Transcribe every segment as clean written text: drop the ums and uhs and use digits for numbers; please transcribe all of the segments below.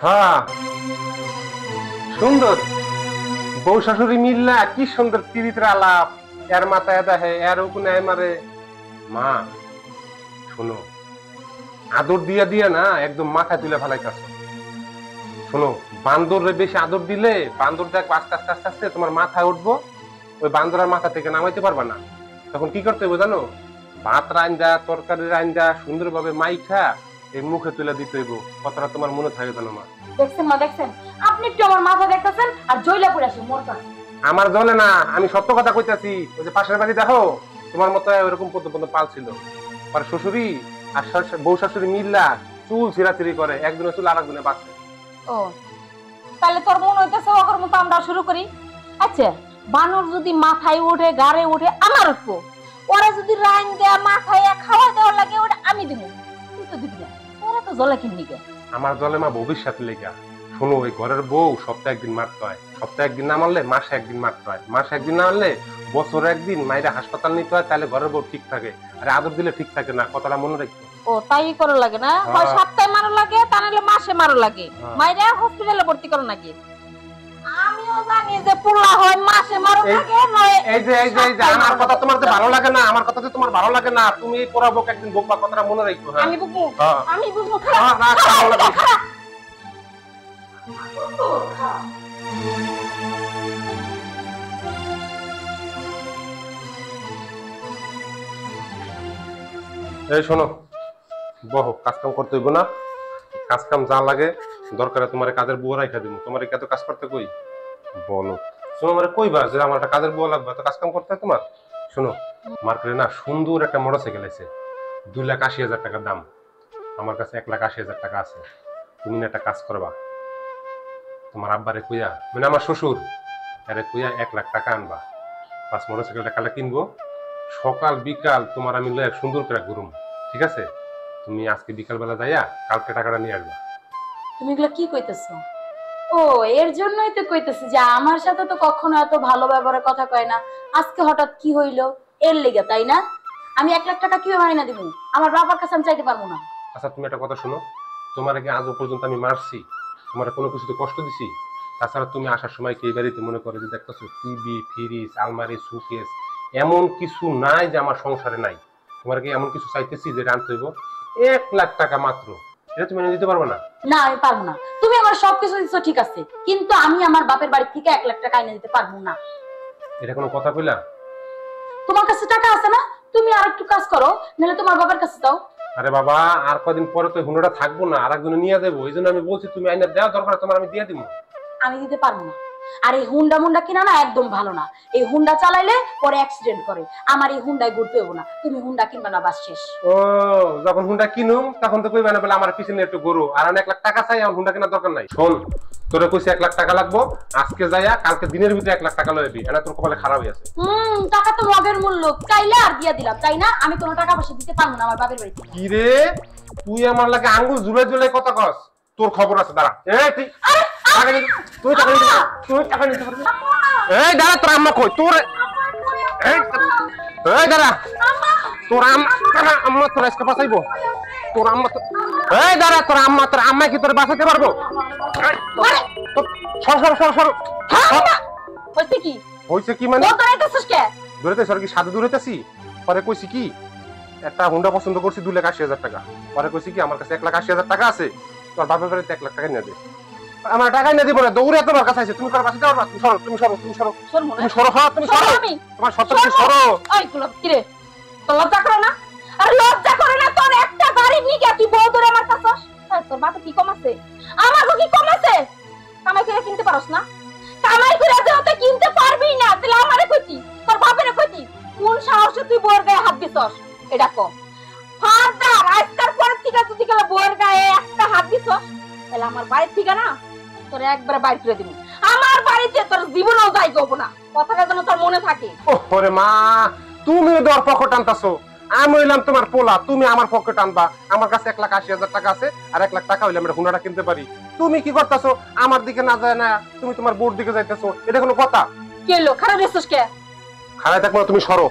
হ্যাঁ সুন্দর বউ শাশুড়ি মিল্লা কি সুন্দর তিরিতের আলাপ এর মাথায় দেখে এর ওখানে মারে মা শোনো আদর দিয়া দিয়া না একদম মাথায় তুলে ফেলাইতেছ শোনো বান্দরে বেশি আদর দিলে বান্দর দেখ আস্তে আস্তে আস্তে আস্তে তোমার মাথায় উঠবো ওই বান্দরের মাথা থেকে নামাইতে পারবা না তখন কি করতে হবে জানো ভাত রান্দা তরকারি রান্দা সুন্দরভাবে মাইখা এই মুখে তুলে দিতে হইব কথাটা তোমার মনে থাকে জানো মা দেখছেন মা দেখছেন আপনি একটু আমার মাথা দেখতেছেন আর জয়লা পড়ে আসে মোর কাছে আমার জলে না আমি সত্য কথা কইতাছি ওই যে পাশের বাড়ি দেখো তোমার মতো এরকম পদ্ম পাল ছিল আর শ্বশুরি আর বউ শাশুড়ি মিল্লা চুল ছিঁড়াছিড়ি করে একজনের চুল আরেকজনে বাঁচে ও তাহলে তোর মন হইতেছে ওর মতো আমরা শুরু করি আচ্ছা বানর যদি মাথায় ওঠে গাড়ে ওঠে আমার উঠবো ওরা যদি রাইন দেয়া মাথায় খাওয়া দেওয়া লাগে ওটা আমি দিব তুই তো দিবি না ওরা তো জলে কিনবি কে আমার জলে মা ভবিষ্যৎ লেগা শোনো ওই ঘরের বউ সপ্তাহে একদিন মারতে হয় সপ্তাহে একদিন না মারলে মাসে একদিন মারতে হয় মাসে একদিন না মারলে বছরে একদিন মাইরা হাসপাতাল নিতে হয় তাহলে ঘরের বউ ঠিক থাকে আর আদর দিলে ঠিক থাকে না কথাটা মনে রাখতো ও তাই করো লাগে না হয় সপ্তাহে মারো লাগে তা নাহলে মাসে মারো লাগে মাইরা হসপিটালে ভর্তি করো নাকি আমিও জানি যে পুলা হয় মাসে মারো লাগে নয় এই যে আমার কথা তোমার তো ভালো লাগে না আমার কথা তো তোমার ভালো লাগে না তুমি পড়া বক একদিন বকবা কথাটা মনে রাখো হ্যাঁ আমি বুঝবো খারাপ না ভালো লাগে এই শোনো বহু কাজ কাম করতে হইব না কাজ কাম যা লাগে দরকারে তোমার কাজের বুয়া রাখা দিব তোমার কত কাজ করতে কই বলো শোনো আমার কইবা যে আমার একটা কাজের বুয়া লাগবে তো কাজ কাম করতে তোমার শোনো মার্কেটে না সুন্দর একটা মোটরসাইকেল আছে 2,80,000 টাকা দাম আমার কাছে 1,80,000 টাকা আছে তুমি না একটা কাজ করবা তোমার আব্বারে কইয়া মানে আমার শ্বশুর আরে কইয়া 1 লাখ টাকা আনবা পাঁচ মোটরসাইকেলটা কালে কিনবো সকাল বিকাল তোমার আমি লয়ে সুন্দর করে ঘুরুম ঠিক আছে তুমি আজকে বিকাল বেলা যাইয়া কালকে টাকাটা নিয়ে আসবা তুমি এগুলা কি কইতেছো ও এর জন্যই তো কইতেছি যে আমার সাথে তো কখনো এত ভালো ব্যবহারের কথা কয় না আজকে হঠাৎ কি হইলো এর লেগে তাই না আমি 1 লাখ টাকা কিভাবে আইনা দিব আমার বাবার কাছে আমি চাইতে পারবো না আচ্ছা তুমি একটা কথা শোনো তোমার কি আজও পর্যন্ত আমি মারছি তোমার কোনো কিছুতে কষ্ট দিছি তাছাড়া তুমি আসার সময় কি এই বাড়িতে মনে করে যে দেখতেছো টিভি ফ্রিজ আলমারি সুকেস এমন কিছু নাই যে আমার সংসারে নাই তোমার কি এমন কিছু চাইতেছি যেটা আনতে হইব 1 লাখ টাকা মাত্র এটা তুমি এনে দিতে পারবে না না আমি পারবো না তুমি আমার সবকিছু দিচ্ছ ঠিক আছে কিন্তু আমি আমার বাপের বাড়ি থেকে 1 লাখ টাকা এনে দিতে পারবো না এটা কোনো কথা কইলা তোমার কাছে টাকা আছে না তুমি আর একটু কাজ করো নাহলে তোমার বাবার কাছে দাও আরে বাবা আর কদিন পরে তো হুন্ডাটা থাকবো না আরেকজনে নিয়ে দেবো এই জন্য আমি বলছি তুমি আইনা দেওয়া দরকার তোমার আমি দিয়ে দিব আমি দিতে পারবো না আর এই হুন্ডা মুন্ডা কিনা না একদম ভালো না এই হুন্ডা চালাইলে পরে অ্যাক্সিডেন্ট করে আমার এই হুন্ডায় ঘুরতে হবো না তুমি হুন্ডা কিনবা না বাস শেষ ও যখন হুন্ডা কিনুম তখন তো কইবা না বলে আমার পিছনে একটু গরু আর 1 লাখ টাকা চাই আমার হুন্ডা কেনার দরকার নাই শোন তোরে কইছি 1 লাখ টাকা লাগবো আজকে যাইয়া কালকে দিনের ভিতরে 1 লাখ টাকা লয়ে দিবি এটা তোর কপালে খারাপ হই আছে টাকা তো মগের মূল্য চাইলে আর দিয়া দিলাম তাই না আমি কোনো টাকা পয়সা দিতে পারবো না আমার বাপের বাড়িতে কি রে তুই আমার লাগে আঙ্গুল ঝুলে ঝুলে কথা কস তোর খবর আছে দাঁড়া এই তুই টাকা নিতে পারবি এই দাঁড়া তোর আম্মা কই তোর এই দাঁড়া তোর আম্মা তোর আজকে বাঁচাইবো তোর আম্মা এই দাঁড়া তোর আম্মা কি তোর বাঁচাতে পারবো সর হইছে কি হইছে কি মানে ও দৌড়াইতেছিস কে দৌড়াইতেছ আর কি সাথে দৌড়াইতেছি পরে কইছি কি একটা হুন্ডা পছন্দ করছি 2,80,000 টাকা পরে কইছি কি আমার কাছে 1,80,000 টাকা আছে তোর বাপের বাড়িতে 1 লাখ টাকা নিয়ে দে আমার টাকা নিয়ে দিব না দৌড়ে তোমার কাছে আছে তুমি কার বাঁচাতে পারবা তুমি সরো তুমি সরো তোমার সত্য সরো ওই গোলাপ কি রে তোর লজ্জা করে না আর লজ্জা করে না তোর একটা গাড়ি নিয়ে তুই বউ ধরে আমার কাছে তোর বাপে কি কম আছে আমার কি কম আছে কামাই করে কিনতে পারোস না কামাই করে যেতে কিনতে পারবি না তাহলে আমারে কইতি তোর বাপেরে কইতি কোন সাহসে তুই বউর গায়ে হাত দিছস এটা কম ফাদার আজকাল পরে থেকে যদি গেলে বউর গায়ে একটা হাত দিছস তাহলে আমার বাড়ির থেকে না তোর একবার বাইর করে দিব আমার বাড়িতে তোর জীবনও যাই গব না কথাটা যেন তোর মনে থাকে ওরে মা তুমি দর পকেট টানতাছো আমি হইলাম তোমার পোলা তুমি আমার পকেট টানবা আমার কাছে 1,80,000 টাকা আছে আর 1 লাখ টাকা হইলে আমরা হুন্ডাটা কিনতে পারি তুমি কি করতেছো আমার দিকে না যায় না তুমি তোমার বোর দিকে যাইতেছো এটা কোনো কথা কি হলো খারাপ দিছস কে খারাপ থাকবো তুমি সরো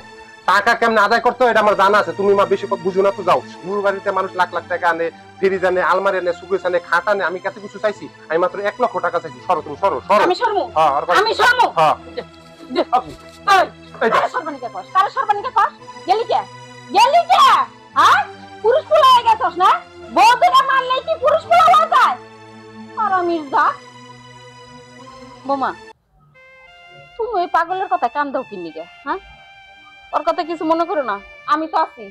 টাকা কেমনে আদায় করতে হয় এটা আমার জানা আছে তুমি মা বেশি বুঝো না তো যাও শ্বশুর বাড়িতে মানুষ লাখ লাখ টাকা আনে ফ্রিজ আনে, আলমারি আনে, সুকেস আনে, খাট আনে, আমি কত কিছু চাইছি? আমি মাত্র 1 লক্ষ টাকা চাইছি। সরো তুমি, সরো সরো। আমি শর্মু, হ্যাঁ আমি শর্মু। হ্যাঁ এই কারে সর্বানিকা কস? কারে সর্বানিকা কস? গেলি কে? গেলি কে? হ্যাঁ? পুরুষ ফুলা হয়ে গেছস না? বউদের মারলেই কি পুরুষ ফুলা হয়ে যায়? আর মির্জা বোমা, তুমি ওই পাগলের কথা কান দাও কিন্নি গে? হ্যাঁ, ওর কথা কিছু মনে করো না, আমি তো আছি।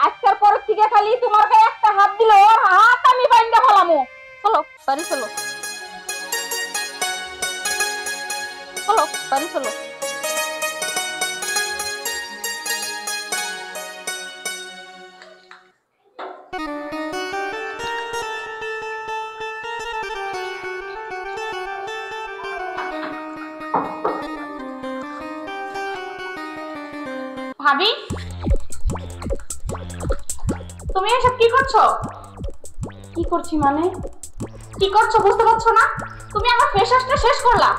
আজকের পর থেকে খালি তোমার গায়ে একটা হাত দিলে ওর হাত আমি বাইন্দা ফেলামু। চলো বাড়ি চলো, চলো বাড়ি চলো। ভাবি, তুমি এসব কি করছো? কি করছি মানে? কি করছো বুঝতে পারছো না? তুমি আমার ফেস ওয়াশটা শেষ করলা।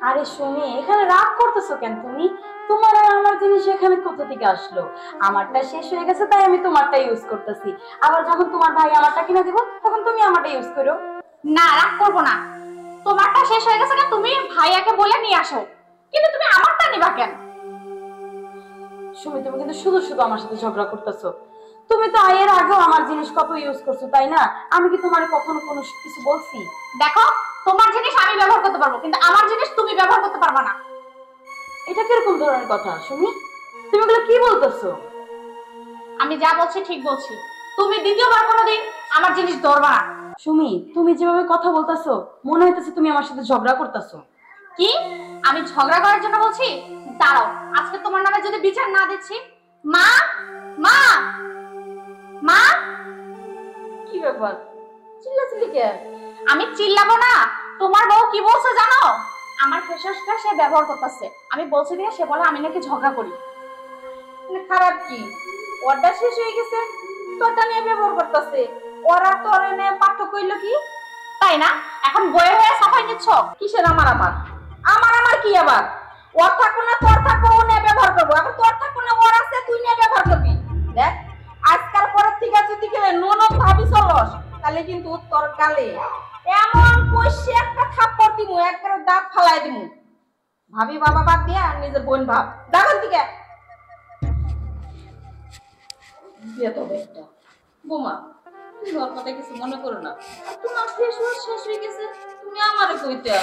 আরে সুমি, এখানে রাগ করতেছো কেন তুমি? তোমার আর আমার জিনিস এখানে কোথা থেকে আসলো? আমারটা শেষ হয়ে গেছে তাই আমি তোমারটা ইউজ করতেছি। আবার যখন তোমার ভাই আমারটা কিনে দিব তখন তুমি আমারটা ইউজ করো। না, রাগ করবো না। তোমারটা শেষ হয়ে গেছে কেন, তুমি ভাইয়াকে বলে নিয়ে আসো, কিন্তু তুমি আমারটা নিবা কেন? সুমি, তুমি কিন্তু শুধু শুধু আমার সাথে ঝগড়া করতেছো। তুমি তো এর আগেও আমার জিনিস কত ইউজ করছো, তাই না? আমি কি তোমার কখনো কোনো কিছু বলছি? দেখো, তোমার জিনিস আমি ব্যবহার করতে পারবো, কিন্তু আমার জিনিস তুমি ব্যবহার করতে পারবে না। এটা কিরকম ধরনের কথা সুমি? তুমি এগুলো কি বলতেছো? আমি যা বলছি ঠিক বলছি। তুমি দ্বিতীয়বার কোনোদিন আমার জিনিস ধরবা না। সুমি, তুমি যেভাবে কথা বলতেছো মনে হইতেছে তুমি আমার সাথে ঝগড়া করতেছো। কি? আমি ঝগড়া করার জন্য বলছি? দাঁড়াও, আজকে তোমার নামে যদি বিচার না দিচ্ছি। মা, মা, মা! কি ব্যাপার, চিল্লাচিল্লি কে? আমি চিল্লাবো না। তোমার বউ কি বলছে জানো? আমার ফেসওয়াশটা সে ব্যবহার করতেছে। আমি বলছি দিয়ে সে বলে আমি নাকি ঝগড়া করি। খারাপ কি? ওরটা শেষ হয়ে গেছে, তোরটা নিয়ে ব্যবহার করতেছে। ওরা তোর এনে পার্থক্য হইলো কি? তাই না? এখন বয়ে হয়ে সাফাই নিচ্ছ? কিসের আমার আমার? আমার কি আবার? ওর থাকো না তোর থাকো, ও নিয়ে ব্যবহার করবো। এখন তোর থাকো না ওর আছে, তুই নিয়ে ব্যবহার করবি। দেখ, আজকাল পরের থেকে যদি গেলে ননদ ভাবি চলস তাহলে কিন্তু তোর গালে এমন কষে একটা থাপ্পড় দিমু, একবারে দাঁত ফালাই দিমু। ভাবি বাবা বাদ দিয়ে আর নিজের বোন ভাব। দেখুন দিকে দিয়ে তবে একটা বোমা, তুমি ওর কথা কিছু মনে করো না। আর তোমার ফেস ওয়াশ শেষ হয়ে গেছে, তুমি আমারে কইতা।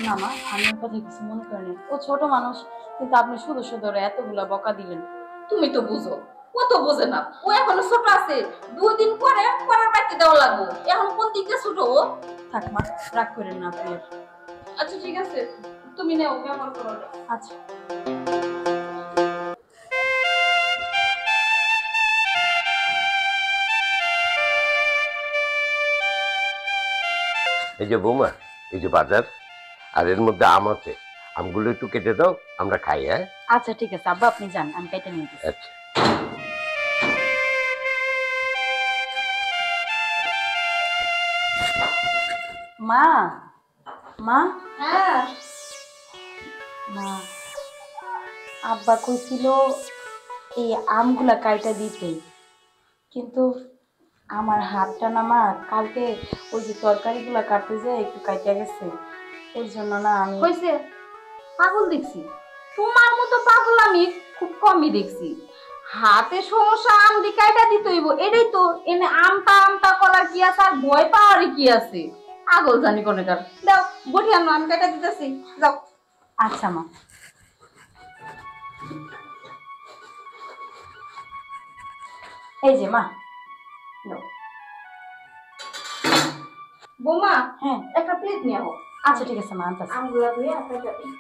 না মা, আমি ওর কথা কিছু মনে করিনি। ও ছোট মানুষ, কিন্তু আপনি শুধু শুধু ওরে এতগুলা বকা দিলেন। তুমি তো বুঝো, ও তো বোঝে না। ও এখনো ছোট আছে, 2 দিন পরে পরের বাড়িতে দেওয়া লাগবে। এখন কোন দিকে ছোট ও? থাক মা, রাগ করেন না আপনি। আচ্ছা ঠিক আছে, তুমি নেও ব্যবহার করো। আচ্ছা। এই যে বৌমা, এই যে বাজার, আর এর মধ্যে আম আছে, আমগুলো একটু কেটে দাও, আমরা খাই। হ্যাঁ আচ্ছা ঠিক আছে আব্বা, আপনি যান, আমি কেটে নিয়ে যাচ্ছি। আচ্ছা। মা, মা, হ্যাঁ, মা, আব্বা কইছিল এই আমগুলা কাইটা দিতে, কিন্তু আমার হাতটা না মা কালকে ওই যে তরকারিগুলা কাটতে যায় একটু কাইটা গেছে, ওই জন্য না আমি হইছে। পাগল দেখছি, তোমার মতো পাগল আমি খুব কমই দেখছি। হাতে সমস্যা, আম দি কাইটা দিতে হইব, এটাই তো। এনে আমটা আমটা করার কি আছে, আর ভয় পাওয়ারই কি আছে? পাগল জানি কোনকার। দাও বটি আনো, আমি কাইটা দিতেছি, যাও। আচ্ছা মা। এই যে মা, দাও। বৌমা, হ্যাঁ একটা প্লেট নিয়ে আও। আচ্ছা ঠিক আছে মা, আনতাছি। আমগুলা ধুয়ে একটা দিই।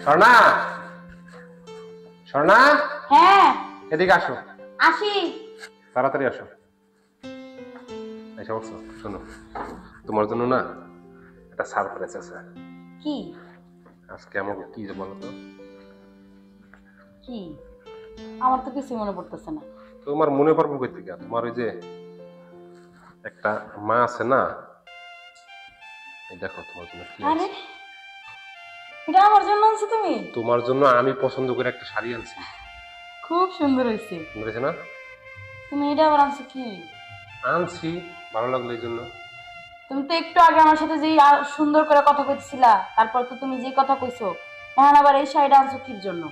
স্বর্ণা, স্বর্ণা, হ্যাঁ এদিকে আসো, আসি। তাড়াতাড়ি আসো। এসে বলছো, শোনো, তোমার জন্য না একটা সারপ্রাইজ আছে। কি? আজকে আমাকে কি যে বলো তো? কি? আমার তো কিছু মনে পড়তেছে না। তোমার মনে পড়বো কই থেকে? তোমার ওই যে একটা মা আছে না, এই দেখো তোমার জন্য কি আরে আনছি। এটা আমার জন্য আনছো তুমি? তোমার জন্য আমি পছন্দ করে একটা শাড়ি আনছি। খুব সুন্দর হয়েছে। বুঝেছে না? তুমি এটা আবার আনছো কি? আনছি ভালো লাগলো এই জন্য। তুমি তো একটু আগে আমার সাথে যেই সুন্দর করে কথা কইছিলা, তারপর তো তুমি যে কথা কইছো, এখন আবার এই শাড়িটা আনছো কির জন্য?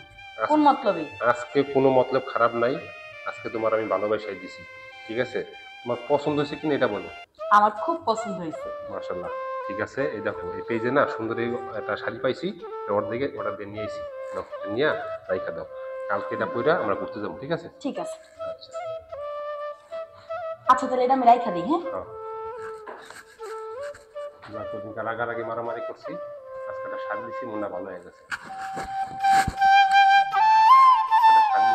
কোন মতলবে? আজকে কোনো মতলব খারাপ নাই, আজকে তোমার আমি ভালোবাসাই দিছি, ঠিক আছে? তোমার পছন্দ হয়েছে কিনা এটা বলো। আমার খুব পছন্দ হয়েছে। মাশাআল্লাহ, ঠিক আছে। এই দেখো এই পেজে না সুন্দর একটা শাড়ি পাইছি, অর্ডার দিয়ে নিয়ে আইছি। দাও, নিয়ে রাইখা দাও, কালকে এটা পইরা আমরা ঘুরতে যাবো, ঠিক আছে? ঠিক আছে। আচ্ছা আচ্ছা তাহলে এটা আমি রাইখা দিই। হ্যাঁ হ্যাঁ, যতদিন রাগারাগি মারামারি করছি, আজকে একটা শাড়ি দিছি, মনটা ভালো হয়ে গেছে। একটা শাড়ি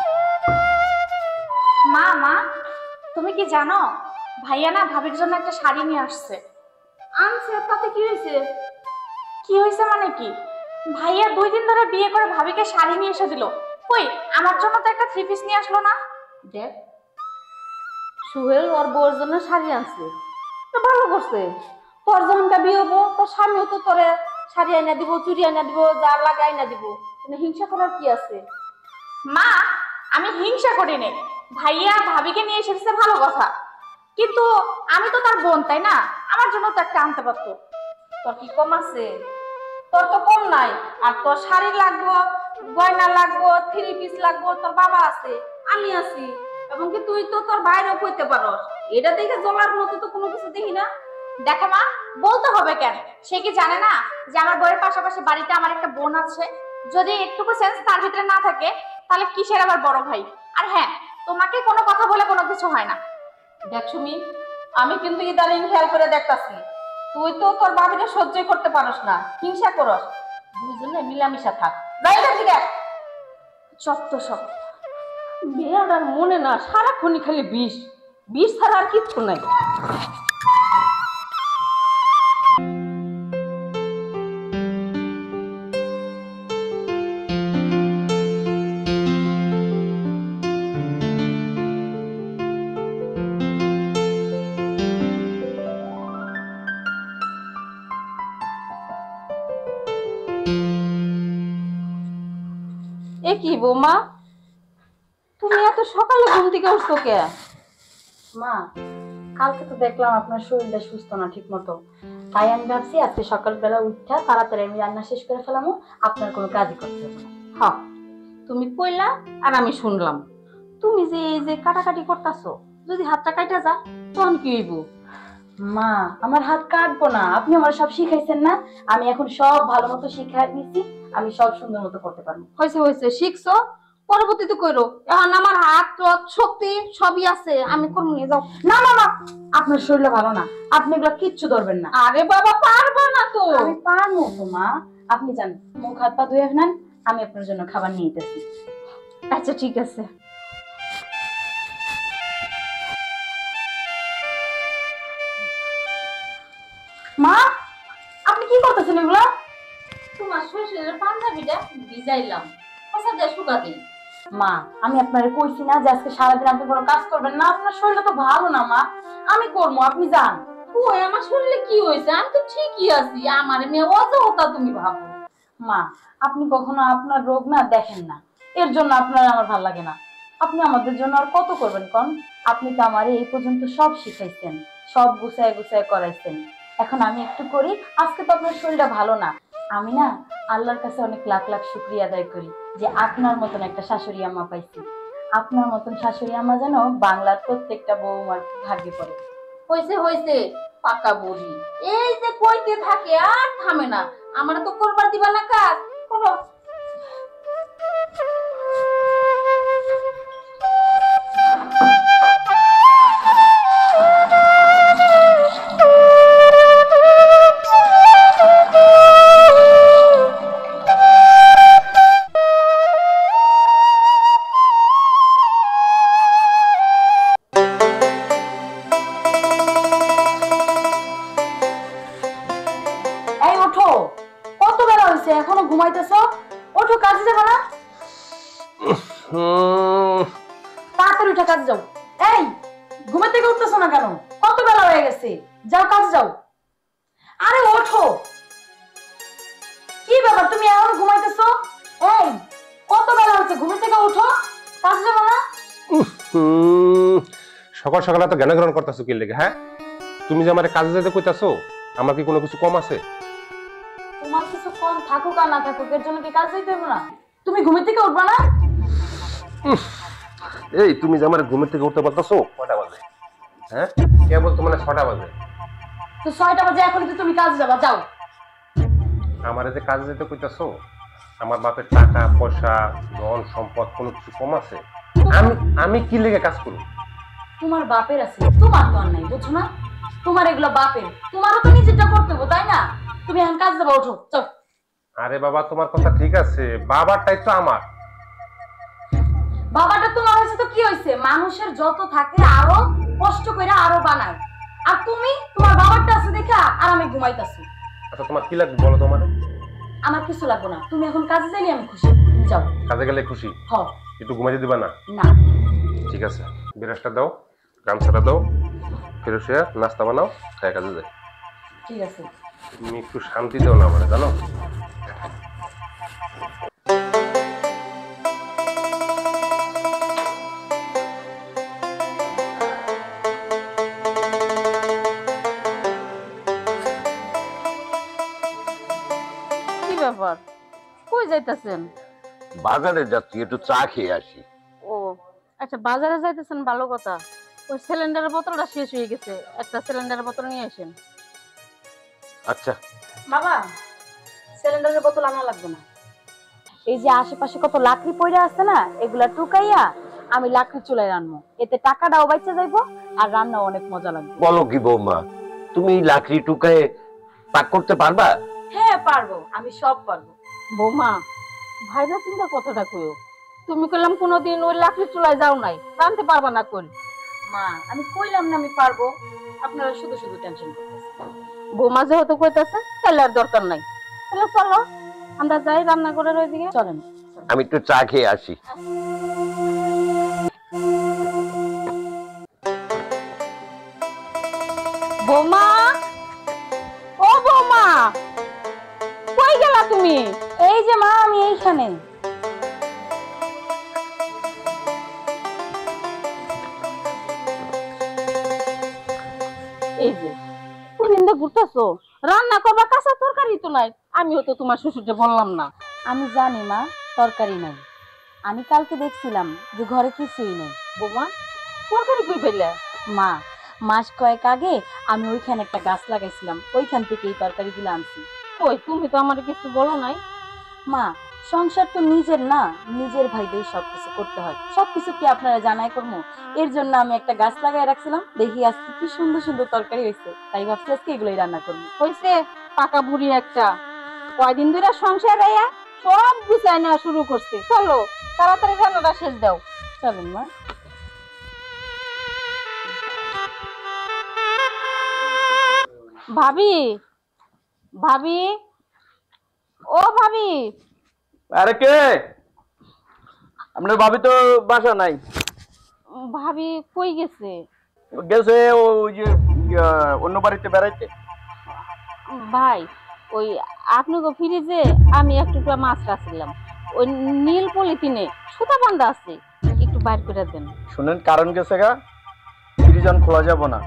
মা মা, তুমি কি জানো ভাইয়া না ভাবির জন্য একটা শাড়ি নিয়ে আসছে। আনছে, তাতে কি হয়েছে? কি হয়েছে মানে কি, ভাইয়া 2 দিন ধরে বিয়ে করে ভাবিকে শাড়ি নিয়ে এসে দিল। কই আমার জন্য তো একটা 3 পিস নিয়ে আসলো না। দেখ, সোহেল ওর বউর জন্য শাড়ি আনছে, তো ভালো করছে। তোর যখনটা বিয়ে হবো, তোর স্বামীও তো তোরে শাড়ি আইনা দিব, চুড়ি আইনা দিব, যার লাগে আইনা দিব। মানে হিংসা করার কি আছে? মা, আমি হিংসা করি নাই, ভাইয়া ভাবিকে নিয়ে এসেছে ভালো কথা, কিন্তু আমি তো তার বোন, তাই না? আমার জন্য তো একটা আনতে পারতো। তোর কি কম আছে? তোর তো কম নাই। আর তোর শাড়ি লাগবো, গয়না লাগবো, 3 পিস লাগবো, তোর বাবা আছে, আমি আছি, এবং কি তুই তো তোর বাইরেও কইতে পারস। এটা দেখে জ্বলার মতো তো কোনো কিছু দেখি না। দেখো মা, বলতে হবে কেন? সে কি জানে না যে আমার বউয়ের পাশাপাশি বাড়িতে আমার একটা বোন আছে? যদি একটুকু সেন্স তার ভিতরে না থাকে, তাহলে কিসের আবার বড় ভাই? আর হ্যাঁ, তোমাকে কোনো কথা বলে কোনো কিছু হয় না। দেখ সুমি, আমি কিন্তু ইদানিং খেয়াল করে দেখতাছি, তুই তো তোর বাবিটা সহ্যই করতে পারস না, হিংসা করস। দুইজনে মিলামিশা থাক। যাই না ঠিক আছে? চত্ব সব। মেয়েটার মনে না সারাক্ষণই খালি বিষ, বিষ ছাড়া আর কিচ্ছু নাই। এ কি বৌমা, তুমি এত সকালে ঘুম থেকে উঠছো কে? মা, কালকে তো দেখলাম আপনার শরীরটা সুস্থ না ঠিক মতো, তাই আমি ভাবছি আজকে সকালবেলা উঠা তাড়াতাড়ি আমি রান্না শেষ করে ফেলামো, আপনার কোনো কাজই করতে হবে না। হ্যাঁ, তুমি কইলা আর আমি শুনলাম। তুমি যে এই যে কাটাকাটি করতেছো, যদি হাতটা কাটা যা তখন কি হইব? মা, আমার হাত কাটবো না, আপনি আমার সব শিখাইছেন না, আমি এখন সব ভালো মতো শিখাই নিছি, আমি সব সুন্দর মতো করতে পারবো। হয়েছে হয়েছে, শিখছো, পরবর্তীতে কইরো। এখন আমার হাত শক্তি সবই আছে, আমি করবো, নিয়ে যাও। না না না, আপনার শরীরটা ভালো না, আপনি এগুলো কিচ্ছু ধরবেন না। আরে বাবা, পারবো না তো। আমি পারবো তো মা, আপনি যান মুখ হাত পা ধুয়ে নেন, আমি আপনার জন্য খাবার নিয়ে যেতেছি। আচ্ছা ঠিক আছে। মা, আপনি কি করতেছেন এগুলো? তোমার শ্বশুরের পাঞ্জাবিটা ভিজাইলাম, কোথা দিয়ে শুকাতে। মা, আমি আপনারে কইছি না যে আজকে সারাদিন আপনি কোনো কাজ করবেন না, আপনার শরীরটা তো ভালো না মা, আমি করবো, আপনি যান। ওই আমার শরীরে কি হয়েছে? আমি তো ঠিকই আছি, আমার মেয়ে অযথা তুমি ভাবো। মা, আপনি কখনো আপনার রোগ না দেখেন না, এর জন্য আপনার আমার ভালো লাগে না। আপনি আমাদের জন্য আর কত করবেন কোন? আপনি তো আমারে এই পর্যন্ত সব শিখাইছেন, সব গুছায় গুছায় করাইছেন, এখন আমি একটু করি। আজকে তো আপনার শরীরটা ভালো না, আমি না আল্লাহর কাছে অনেক লাখ লাখ শুকরিয়া আদায় করি যে আপনার মতন একটা শাশুড়ি আম্মা পাইছি। আপনার মতন শাশুড়ি আম্মা যেন বাংলার প্রত্যেকটা বউমার ভাগ্যে পড়ে। হয়েছে হয়েছে, পাকা বুড়ি এই যে কইতে থাকে আর থামে না, আমার তো করবার দিবা না কাজ করো। এই ওঠো, কত বেলা হয়েছে এখনো ঘুমাইতেছো? ওঠো, কাজে যাবে না? তাড়াতাড়ি উঠে কাজে যাও। এই, ঘুমের থেকে উঠতেছো না কেন? কত কত বেলা হয়ে গেছে, যাও কাজ যাও। আরে ওঠো, কি ব্যাপার তুমি এখন ঘুমাইতেছো? এই কত বেলা হচ্ছে, ঘুম থেকে ওঠো, কাজ যাবো না? সকাল সকাল এত জ্ঞান গ্রহণ করতেছো কি লেগে? হ্যাঁ, তুমি যে আমার কাজে যেতে কইতাছো, আমার কি কোনো কিছু কম আছে? তোমার কিছু কম থাকুক আর না থাকুক, এর জন্য কি কাজ যাইতে হবে না? তুমি ঘুমের থেকে উঠবা না? এই তুমি যে আমার ঘুমের থেকে উঠতে পারতেছো কয়টা বাজে? হ্যাঁ, কেবল তোমার 6টা বাজে। তো 6টা বাজে, এখন তো তুমি কাজ যাবা, যাও। আমার যে কাজে যেতে কইতাছো, আমার বাপের টাকা পয়সা ধন সম্পদ কোনো কিছু কম আছে? আমি আমি কি লেগে কাজ করব? তোমার বাপের আছে, তোমার তো আর নাই, বুঝছো না? তোমার এগুলো বাপের, তোমারও তো নিজেরটা করতে হবে, তাই না? তুমি এখন কাজ যাবা, ওঠো, চল। আরে বাবা, তোমার কথা ঠিক আছে, বাবারটাই তো আমার। বাবাটা তোমার হয়েছে তো কি হয়েছে, মানুষের যত থাকে আরো কষ্ট করে আরো বানায়, আর তুমি তোমার বাবারটা আছে দেখা আরামে ঘুমাইতাছো। আচ্ছা তোমার কি লাগবে বলো? তোমার আমার কিছু লাগবে না, তুমি এখন কাজে যাইলে আমি খুশি, যাও। কাজে গেলে খুশি? হ। একটু ঘুমাইতে দিবা না? না। ঠিক আছে, বিরাসটা দাও, গামছাটা দাও, ফেরত হয়ে নাস্তা বানাও, খাই কাজে যাই। ঠিক আছে। তুমি একটু শান্তি দাও না মানে, জানো? কি ব্যাপার, কই যাইতাছেন? বাজারে যাচ্ছি, একটু চা খেয়ে আসি। ও আচ্ছা, বাজারে যাইতেছেন, ভালো কথা। ওই সিলিন্ডারের বোতলটা শেষ হয়ে গেছে, একটা সিলিন্ডারের বোতল নিয়ে আসেন। আচ্ছা। বাবা, সিলিন্ডারের বোতল আনা লাগবে না। এই যে আশেপাশে কত লাকড়ি পড়ে আছে না, এগুলা টুকাইয়া আমি লাকড়ি চুলায় রান্না, এতে টাকাটাও বাইচা যাইবো আর রান্নাও অনেক মজা লাগবে। বলো কি বৌমা, তুমি লাকড়ি টুকায় পাক করতে পারবা? হ্যাঁ পারবো, আমি সব পারবো। বৌমা, ভাইরা চিন্তা কথাটা কইও। তুমি কইলাম কোনোদিন ওই লাকড়ি চুলায় যাও নাই, রানতে পারবা না কোন? মা, আমি কইলাম না আমি পারবো, আপনারা শুধু শুধু টেনশন করতেছেন। বৌমা যেহেতু কইতাছে তাহলে আর দরকার নাই, তাহলে চলো আমরা যাই রান্নাঘরের ওইদিকে। চলেন। আমি একটু চা খেয়ে আসি। বৌমা, ও বৌমা, কই গেলা তুমি? এই যে মা, আমি এইখানে। এই যে তুমি ঘুরতেছো, রান্না করবা, কাঁচা তরকারি তো নাই। আমিও তো তোমার শ্বশুরকে বললাম না। আমি জানি মা, তরকারি নাই। আমি কালকে দেখছিলাম যে ঘরে কিছুই নেই। বৌমা, তরকারি কই পেলে? মা, মাস কয়েক আগে আমি ওইখানে একটা গাছ লাগাইছিলাম, ওইখান থেকে এই তরকারিগুলো আনছি। কই, তুমি তো আমার কিছু বলো নাই। মা, সংসার তো নিজের না, নিজের ভাই দিয়ে সবকিছু করতে হয়। সবকিছু কি আপনারা জানাই করবো? এর জন্য আমি একটা গাছ লাগাই রাখছিলাম, দেখি আজকে কি সুন্দর সুন্দর তরকারি হয়েছে, তাই ভাবছি আজকে এগুলোই রান্না করবো। হইছে পাকা বুড়ি একটা, কয়দিন ধরে সংসার আয়া সব গুছাই নেওয়া শুরু করছে। চলো তাড়াতাড়ি রান্নাটা শেষ দাও। চলেন মা। ভাবি, ভাবি, ও ভাবি। আরে কে? আপনার ভাবি তো বাসা নাই। ভাবি কই গেছে? গেছে ওই যে অন্য বাড়িতে বেড়াইতে। ভাই, ওই আপনাকে ফ্রিজে আমি একটু মাছ রাখছিলাম, ওই নীল পলিথিনে সুতা বান্ধা আছে, একটু বাইর করে দেন। শুনেন, কারণ গেছে গা, ফ্রিজ আর খোলা যাব না।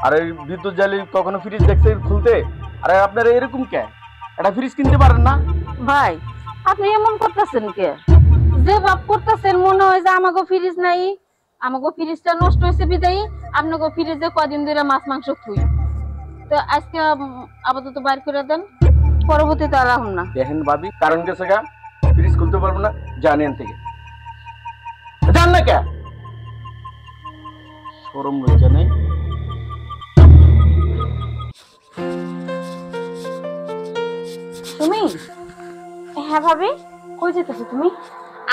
আর এই বিদ্যুৎ জ্বালি কখনো ফ্রিজ দেখছে খুলতে? আরে আপনারা এরকম কে? একটা ফ্রিজ কিনতে পারেন না? ভাই, আপনি এমন করতেছেন কে? যে ভাব করতেছেন মনে হয় যে আমাকে ফ্রিজ নাই, আমাকে ফ্রিজটা নষ্ট হয়েছে বিদায়ী আপনাকে ফ্রিজে কদিন ধরে মাছ মাংস থুই। তো আজকে আপাতত বাইর করে দেন, পরবর্তীতে আর রাখুন না। দেখেন ভাবি, কারণ গেছে গা, ফ্রিজ খুলতে পারবো না, জানেন থেকে জান না কে? শরম লজ্জা নেই? তুমি? হ্যাঁ ভাবি, কই যেতেছো তুমি?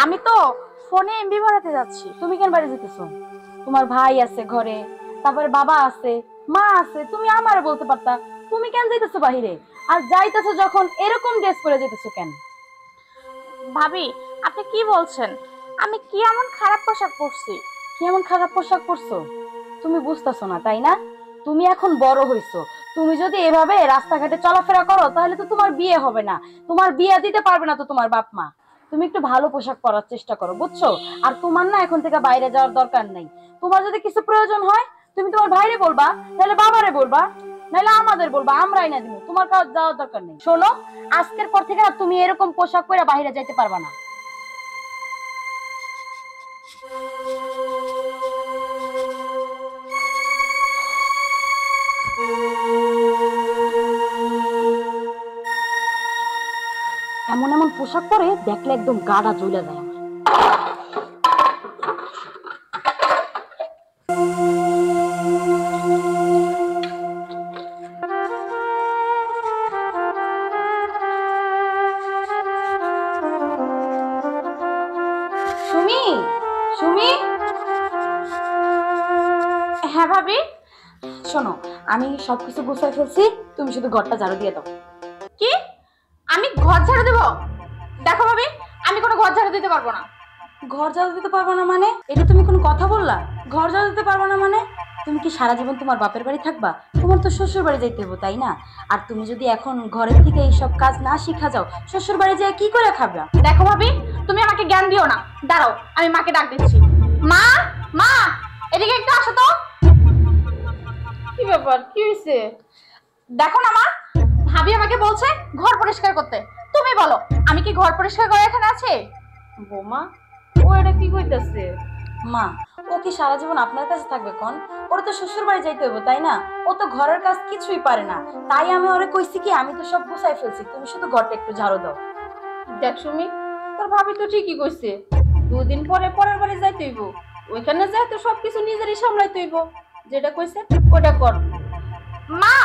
আমি তো ফোনে এমবি ভরাতে যাচ্ছি। তুমি কেন বাড়ি যেতেছো? তোমার ভাই আছে ঘরে, তারপরে বাবা আছে, মা আছে, তুমি আমারে বলতে পারতা। তুমি কেন যাইতেছো বাহিরে? আর যাইতেছো যখন এরকম ড্রেস পরে যাইতেছো কেন? ভাবি, আপনি কি বলছেন? আমি কি এমন খারাপ পোশাক পরছি? কি এমন খারাপ পোশাক পরছো? তুমি বুঝতেছো না তাই না? তুমি এখন বড় হইছো, তুমি যদি এভাবে রাস্তাঘাটে চলাফেরা করো তাহলে তো তোমার বিয়ে হবে না, তোমার বিয়ে দিতে পারবে না তো তোমার বাপ মা। তুমি একটু ভালো পোশাক পরার চেষ্টা করো, বুঝছো? আর তোমার না এখন থেকে বাইরে যাওয়ার দরকার নেই। তোমার যদি কিছু প্রয়োজন হয় তুমি তোমার ভাইরে বলবা, নাহলে বাবারে বলবা, নাহলে আমাদের বলবা, আমরাই না দিব। তোমার কাজ যাওয়ার দরকার নেই। শোনো, আজকের পর থেকে না তুমি এরকম পোশাক পরে বাইরে যাইতে পারবা না। এমন এমন পোশাক পরে দেখলে একদম গাটা জ্বলে যায় আমার। সুমি, সুমি। হ্যাঁ ভাবি, শোনো, আমি সবকিছু গুছাই ফেলছি, তুমি শুধু ঘরটা ঝাড়ু দিয়ে দাও। কি? আমি ঘর ঝাড়ু দেব? দেখো ভাবি, আমি কোনো ঘর ঝাড়ু দিতে পারবো না। ঘর ঝাড়ু দিতে পারবো না মানে? এটা তুমি কোনো কথা বললা? ঘর ঝাড়ু দিতে পারবো না মানে? তুমি কি সারা জীবন তোমার বাপের বাড়ি থাকবা? তোমার তো শ্বশুর বাড়ি যাইতে হবে, তাই না? আর তুমি যদি এখন ঘরের থেকে এইসব কাজ না শিখা যাও, শ্বশুর বাড়ি যেয়ে কি করে খাবা? দেখো ভাবি, তুমি আমাকে জ্ঞান দিও না। দাঁড়াও, আমি মাকে ডাক দিচ্ছি। মা, মা, এদিকে একটু আসো তো। কি ব্যাপার, কি হয়েছে? দেখো না মা, ভাবি আমাকে বলছে ঘর পরিষ্কার করতে। তুমি বলো, আমি কি ঘর পরিষ্কার করে এখানে আছি? বৌমা, ও এটা কি কইতাছে? মা, ও কি সারা জীবন আপনার কাছে থাকবে কোন? ওর তো শ্বশুর বাড়ি যাইতে হবে, তাই না? ও তো ঘরের কাজ কিছুই পারে না। তাই আমি ওরে কইছি কি, আমি তো সব গুছাই ফেলছি, তুমি শুধু ঘরটা একটু ঝাড়ু দাও। দেখ সুমি, তোর ভাবি তো ঠিকই কইছে, 2 দিন পরে পরের বাড়ি যাইতে হইব। ওইখানে যাই তো সবকিছু নিজেরই সামলাইতে হইব। যেটা কইছে ওটা কর। মা,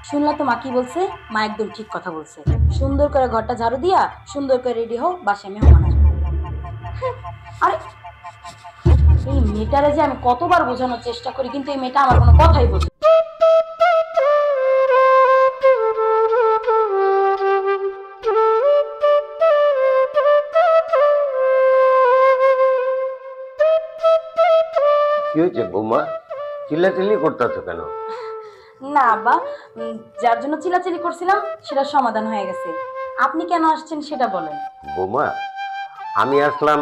শুনলা তো মা কি বলছে? মা একদম ঠিক কথা বলছে। সুন্দর করে ঘরটা ঝাড়ু দিয়া সুন্দর করে রেডি হও, বাসায় মেহমান আসবে। আরে এই মেয়েটারে যে আমি কতবার বোঝানোর চেষ্টা করি, কিন্তু এই মেয়েটা আমার কোনো কথাই বোঝে না। কি হয়েছে বৌমা, চিল্লাচিল্লি করতেছো কেন? না আব্বা, যার জন্য চিল্লাচিল্লি করছিলাম সেটা সমাধান হয়ে গেছে। আপনি কেন আসছেন সেটা বলেন। বৌমা, আমি আসলাম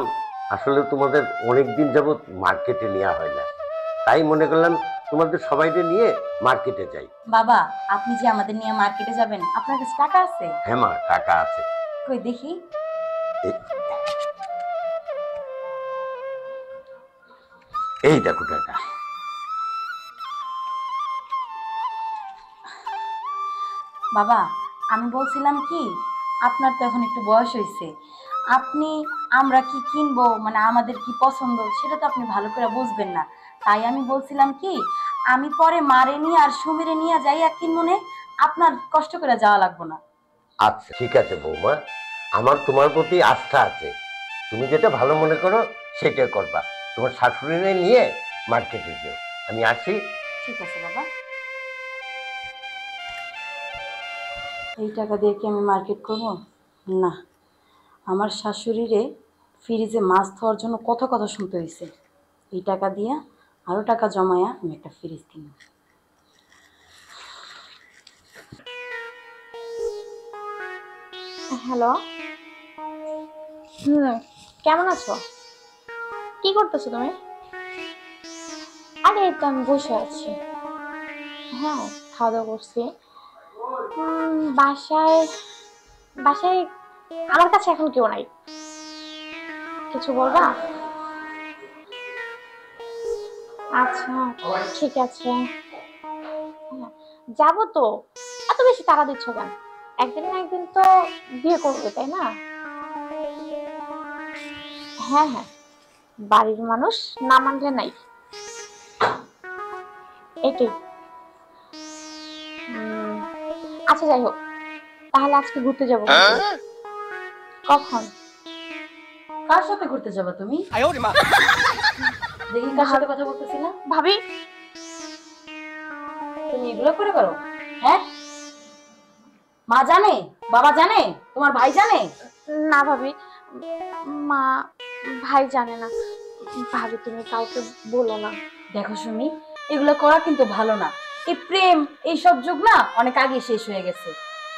আসলে তোমাদের অনেক দিন যাবত মার্কেটে নেওয়া হয় না, তাই মনে করলাম তোমাদের সবাইকে নিয়ে মার্কেটে যাই। বাবা, আপনি যে আমাদের নিয়ে মার্কেটে যাবেন, আপনার কাছে টাকা আছে? হ্যাঁ মা, টাকা আছে। কই দেখি। এই দেখো টাকা। বাবা, আমি বলছিলাম কি, আপনার তো এখন একটু বয়স হয়েছে, আপনি আমরা কি কিনবো, মানে আমাদের কি পছন্দ সেটা তো আপনি ভালো করে বুঝবেন না। তাই আমি বলছিলাম কি, আমি পরে মারে নিয়ে আর সুমিরে নিয়ে যাই আর কিনবো, আপনার কষ্ট করে যাওয়া লাগবে না। আচ্ছা ঠিক আছে বৌমা, আমার তোমার প্রতি আস্থা আছে, তুমি যেটা ভালো মনে করো সেটা করবা। তোমার শাশুড়িরে নিয়ে মার্কেটে যেও, আমি আসি। ঠিক আছে বাবা। এই টাকা দিয়ে কি আমি মার্কেট করব? না, আমার শাশুড়িরে ফ্রিজে মাছ ধোয়ার জন্য কত কথা শুনতে হয়েছে। এই টাকা দিয়ে আরো টাকা জমায়া আমি একটা ফ্রিজ কিনব। হ্যালো, কেমন আছো? কি করতেছো তুমি? আরে এই তো আমি বসে আছি। হ্যাঁ, খাওয়া দাওয়া করছি। বাসায় বাসায় আমার কাছে এখন কেউ নাই। কিছু বলবা? আচ্ছা ঠিক আছে, যাবো তো। এত বেশি তাড়া দিচ্ছ কেন? একদিন না একদিন তো বিয়ে করবে, তাই না? হ্যাঁ হ্যাঁ, বাড়ির মানুষ না মানলে নাই, এটাই। আচ্ছা যাই হোক, তাহলে আজকে ঘুরতে যাবো। কখন? কার সাথে ঘুরতে যাবা তুমি? দেখি কার সাথে কথা বলতেছি না। ভাবি, তুমি এগুলো করে করো? হ্যাঁ, মা জানে, বাবা জানে, তোমার ভাই জানে? না ভাবি, মা ভাই জানে না। ভাবি তুমি কাউকে বলো না। দেখো সুমি, এগুলো করা কিন্তু ভালো না। এই প্রেম এইসব যুগ না অনেক আগে শেষ হয়ে গেছে।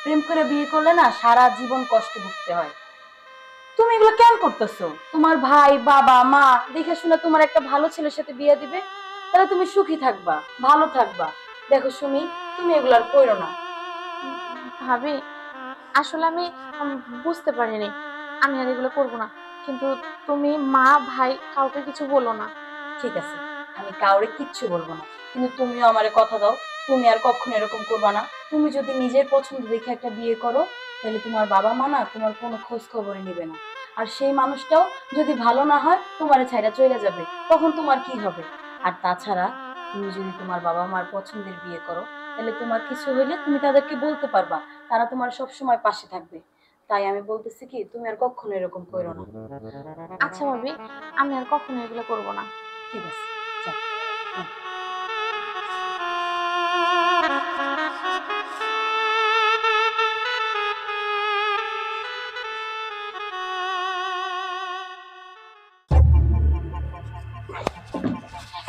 প্রেম করে বিয়ে করলে না সারা জীবন কষ্ট ভুগতে হয়। তুমি এগুলো কেন করতেছো? তোমার ভাই বাবা মা দেখে শুনে তোমার একটা ভালো ছেলের সাথে বিয়ে দিবে, তাহলে তুমি সুখী থাকবা, ভালো থাকবা। দেখো সুমি, তুমি এগুলো আর করো না। ভাবি আসলে আমি বুঝতে পারিনি, আমি আর এগুলো করবো না। কিন্তু তুমি মা ভাই কাউকে কিছু বলো না। ঠিক আছে, আমি কাউরে কিচ্ছু বলবো না, কিন্তু তুমিও আমারে কথা দাও তুমি আর কখনো এরকম করবা না। তুমি যদি নিজের পছন্দ দেখে একটা বিয়ে করো, তাহলে তোমার বাবা মা না তোমার কোনো খোঁজ খবরই নেবে না। আর সেই মানুষটাও যদি ভালো না হয় তোমার ছাইড়া চলে যাবে, তখন তোমার কি হবে? আর তাছাড়া তুমি যদি তোমার বাবা মার পছন্দের বিয়ে করো, তাহলে তোমার কিছু হইলে তুমি তাদেরকে বলতে পারবা, তারা তোমার সব সময় পাশে থাকবে। তাই আমি বলতেছি কি, তুমি আর কখনো এরকম করো না। আচ্ছা ভাবি, আমি আর কখনো এগুলো করবো না। ঠিক আছে, যাও।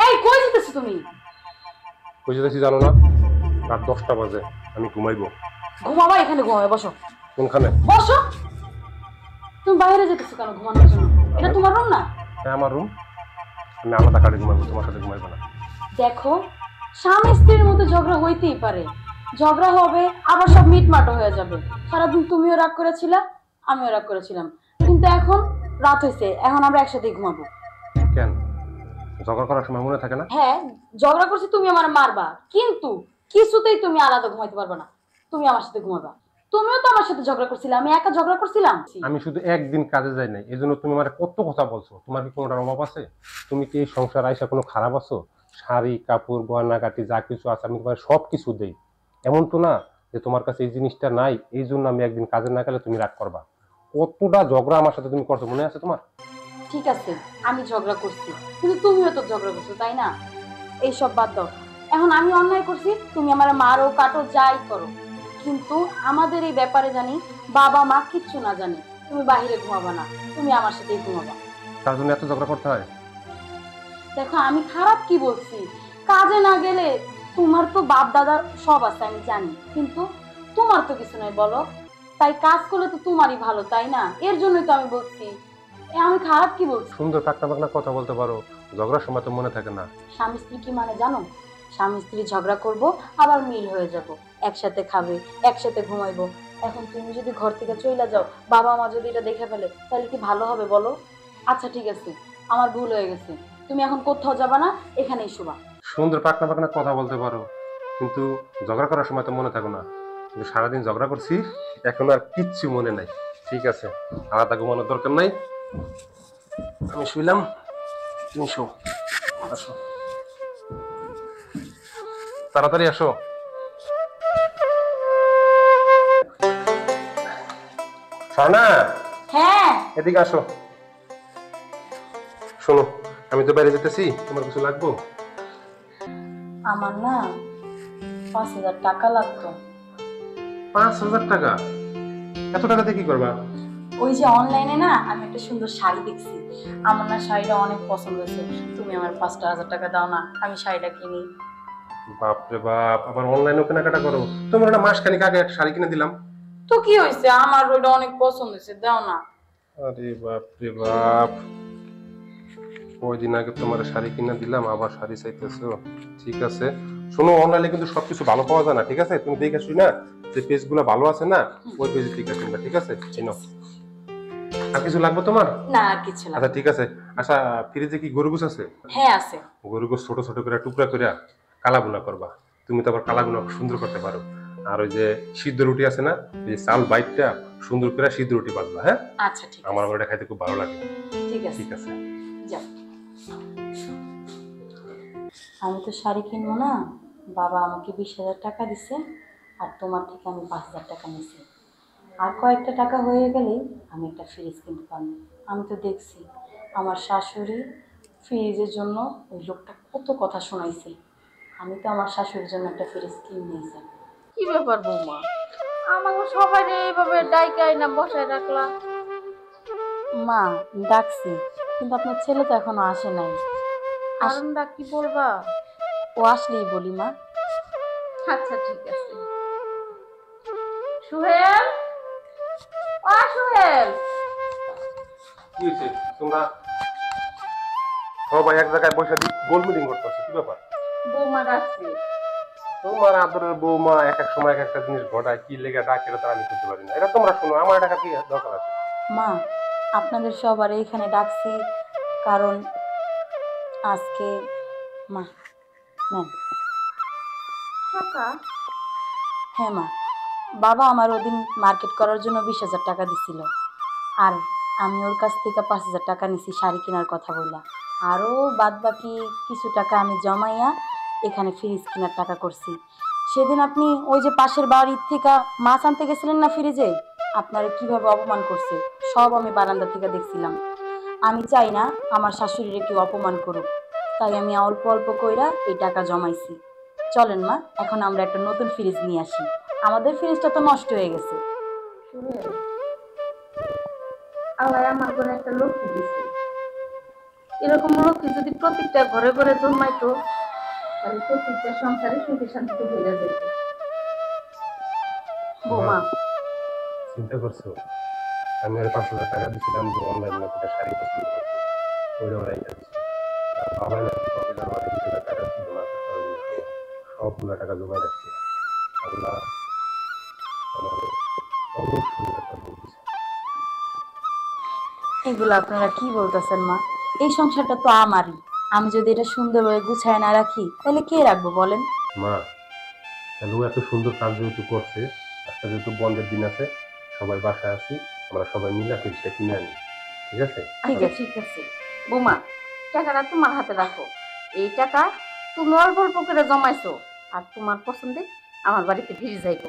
এই কই যেতেছো তুমি? কই যেতেছি জানো না? রাত 10টা বাজে, আমি ঘুমাইবো। ঘুমাবা? এখানে ঘুমাবে, বসো। কোনখানে? বসো। তুমি বাইরে যেতেছো কেন ঘুমানোর জন্য? এটা তোমার রুম না? হ্যাঁ আমার রুম, আমি আলাদা কাটে ঘুমাইবো, তোমার সাথে ঘুমাইবো না। দেখো, স্বামী স্ত্রীর মধ্যে ঝগড়া হইতেই পারে, ঝগড়া হবে আবার সব মিটমাট হয়ে যাবে। সারাদিন তুমিও রাগ করেছিলা, আমিও রাগ করেছিলাম, কিন্তু এখন রাত হয়েছে, এখন আমরা একসাথে ঘুমাবো। কেন ঝগড়া করার সময় মনে থাকে না? হ্যাঁ, ঝগড়া করছি, তুমি আমার মারবা, কিন্তু কিছুতেই তুমি আলাদা ঘুমাইতে পারবে না, তুমি আমার সাথে ঘুমাবা। তুমিও তো আমার সাথে ঝগড়া করছিলে, আমি একা ঝগড়া করছিলাম? আমি শুধু একদিন কাজে যাই নাই, এই জন্য তুমি আমার কত কথা বলছো। তোমার কি কোনোটার অভাব আছে? তুমি কি এই সংসার আইসা কোনো খারাপ আছো? শাড়ি কাপড় গয়নাগাটি যা কিছু আছে আমি তোমার সব কিছু দেই। এমন তো না যে তোমার কাছে এই জিনিসটা নাই, এই জন্য আমি একদিন কাজে না গেলে তুমি রাগ করবা। কতটা ঝগড়া আমার সাথে তুমি করছো মনে আছে তোমার? ঠিক আছে, আমি ঝগড়া করছি, কিন্তু তুমিও তো ঝগড়া করছো, তাই না? এইসব বাদ দাও। এখন আমি অন্যায় করছি, তুমি আমার মারো কাটো যাই করো, কিন্তু আমাদের এই ব্যাপারে জানি বাবা মা কিচ্ছু না জানে। তুমি বাহিরে ঘুমাবা না, তুমি আমার সাথেই ঘুমাবা। তার জন্য এত ঝগড়া করতে হয়? দেখো, আমি খারাপ কি বলছি? কাজে না গেলে তোমার তো বাপ দাদার সব আছে আমি জানি, কিন্তু তোমার তো কিছু নাই বলো। তাই কাজ করলে তো তোমারই ভালো, তাই না? এর জন্যই তো আমি বলছি। আমি খারাপ কি বলছি? সুন্দর পাকনা পাকনা কথা বলতে পারো, ঝগড়ার সময় তো মনে থাকে না। স্বামী স্ত্রী কি মানে জানো? স্বামী স্ত্রী ঝগড়া করব, আবার মিল হয়ে যাব, একসাথে খাবে, একসাথে ঘুমাইবো। এখন তুমি যদি ঘর থেকে চলে যাও, বাবা মা যদি এটা দেখে ফেলে, তাহলে কি ভালো হবে বলো? আচ্ছা ঠিক আছে, আমার ভুল হয়ে গেছে, তুমি এখন কোথাও যাবা না, এখানেই শোবা। সুন্দর পাকনা পাকনা কথা বলতে পারো, কিন্তু ঝগড়া করার সময় তো মনে থাকো না। কিন্তু সারাদিন ঝগড়া করছি, এখন আর কিচ্ছু মনে নাই। ঠিক আছে, আলাদা ঘুমানোর দরকার নাই, আমি শুইলাম, তুমি শো। আসো, তাড়াতাড়ি আসো। স্বর্ণা, হ্যাঁ, এদিকে আসো। শোনো, আমি তো বাইরে যেতেছি, তোমার কিছু লাগবো? আমার না 5,000 টাকা লাগতো। 5,000 টাকা? এত টাকাতে কি করবা? ওই যে অনলাইনে না আমি একটা সুন্দর শাড়ি দেখছি, আমার না শাড়িটা অনেক পছন্দ হয়েছে, তুমি আমার 5,000 টাকা দাও না, আমি শাড়িটা কিনি। বাপরে বাপ, আবার অনলাইনে কেনাকাটা করো? তোমার না মাসখানেক আগে একটা শাড়ি কিনে দিলাম। তো কি হয়েছে, আমার ওইটা অনেক পছন্দ হয়েছে, দাও না। আরে বাপরে বাপ, কয়দিন আগে তোমার শাড়ি কিনে দিলাম, আবার শাড়ি চাইতেছো? ঠিক আছে, শোনো, অনলাইনে কিন্তু সবকিছু ভালো পাওয়া যায় না, ঠিক আছে? তুমি দেখে শুই না যে পেজ গুলো ভালো আছে না, ওই পেজে ঠিক আছে, ঠিক আছে? চিনো। আর কিছু লাগবে তোমার? না, আর কিছু না। আচ্ছা ঠিক আছে। আচ্ছা, ফ্রিজে কি গরু গোস আছে? হ্যাঁ আছে। গরু গোস ছোট ছোট করে টুকরা করে কালা ভুনা করবা। তুমি তো আবার কালা ভুনা সুন্দর করতে পারো। আর ওই যে সিদ্ধ রুটি আছে না, ওই যে চাল বাইটটা সুন্দর করে সিদ্ধ রুটি বাজবা। হ্যাঁ আচ্ছা ঠিক আছে। আমার ওটা খাইতে খুব ভালো লাগে। ঠিক আছে, ঠিক আছে, যাও। আমি তো শাড়ি কিনবো না, বাবা আমাকে 20,000 টাকা দিছে, আর তোমার থেকে আমি 5,000 টাকা নিছি। আর কয়েকটা টাকা হয়ে গেলেই আমি একটা ফ্রিজ কিনতে পারবো। আমি তো দেখছি আমার শাশুড়ি ফ্রিজের জন্য ওই লোকটা কত কথা শোনাইছে, আমি তো আমার শাশুড়ির জন্য একটা ফ্রিজ কিনে নিয়েছি। কি ব্যাপার বৌমা, আমাকে সবাই এইভাবে ডাইকাই না বসায় রাখলা? মা, ডাকছি, কিন্তু আপনার ছেলে তো এখনো আসে নাই। কারণটা কি বলবা? ও আসলেই বলি মা। আচ্ছা ঠিক আছে। সোহেল, সোহেল, কি হয়েছে তোমরা সবাই এক জায়গায় বসে গোল মিটিং করতেছো, কি ব্যাপার? বৌমা ডাকছে। তোমার আদরের বৌমা এক এক সময় এক একটা জিনিস ঘটায়, কি লেগে ডাকে এটা তো আমি করতে পারি না। এটা তোমরা শোনো, আমার টাকা কি দরকার আছে? মা, আপনাদের সবার এখানে ডাকছি কারণ আজকে মা নেন। টাকা? হ্যাঁ মা, বাবা আমার ওদিন মার্কেট করার জন্য 20,000 টাকা দিছিল, আর আমি ওর কাছ থেকে 5,000 টাকা নিছি শাড়ি কেনার কথা বললাম। আরও বাদ বাকি কিছু টাকা আমি জমাইয়া এখানে ফ্রিজ কেনার টাকা করছি। সেদিন আপনি ওই যে পাশের বাড়ির থেকে মাছ আনতে গেছিলেন না ফ্রিজে, আপনারা কিভাবে অপমান করছে সব আমি বারান্দা থেকে দেখছিলাম। আমি চাই না আমার শাশুড়িরে কেউ অপমান করুক, তাই আমি অল্প অল্প কইরা এই টাকা জমাইছি। চলেন মা, এখন আমরা একটা নতুন ফ্রিজ নিয়ে আসি, আমাদের ফ্রিজটা তো নষ্ট হয়ে গেছে। আল্লাহ আমার ঘরে একটা লক্ষ্মী দিছে, এরকম লক্ষ্মী যদি প্রত্যেকটা ঘরে ঘরে জন্মাইতো তাহলে প্রত্যেকটা সংসারে সুখে শান্তিতে ভরে যেত। বৌমা, চিন্তা করছো আমি আর 5,000 টাকা দিয়েছিলাম যে অনলাইন মার্কেটে শাড়ি পছন্দ করতো, ওইটা ওরাই দিচ্ছে। আর বাবা না সবগুলো আমাদের 20,000 টাকা ছিল মার্কেট করার জন্য, সবগুলো টাকা জমা রাখছে। আল্লাহ আমাদের অনেক সুন্দর একটা বউ দিছে। এগুলো আপনারা কি বলতেছেন মা? এই সংসারটা তো আমারই, আমি যদি এটা সুন্দরভাবে গুছায় না রাখি তাহলে কে রাখবো বলেন? মা, তাহলে ও এত সুন্দর কাজ যেহেতু করছে, আজকে যেহেতু বন্ধের দিন আছে, সবাই বাসায় আছি, আমরা সবাই মিলে ফ্রিজটা কিনে আনি, ঠিক আছে? ঠিক আচ্ছা আছে। ঠিক আছে বৌমা, টাকাটা তোমার হাতে রাখো। এই টাকা তুমি অল্প অল্প করে জমাইছো, আর তোমার পছন্দে আমার বাড়িতে ফিরে যাইবো।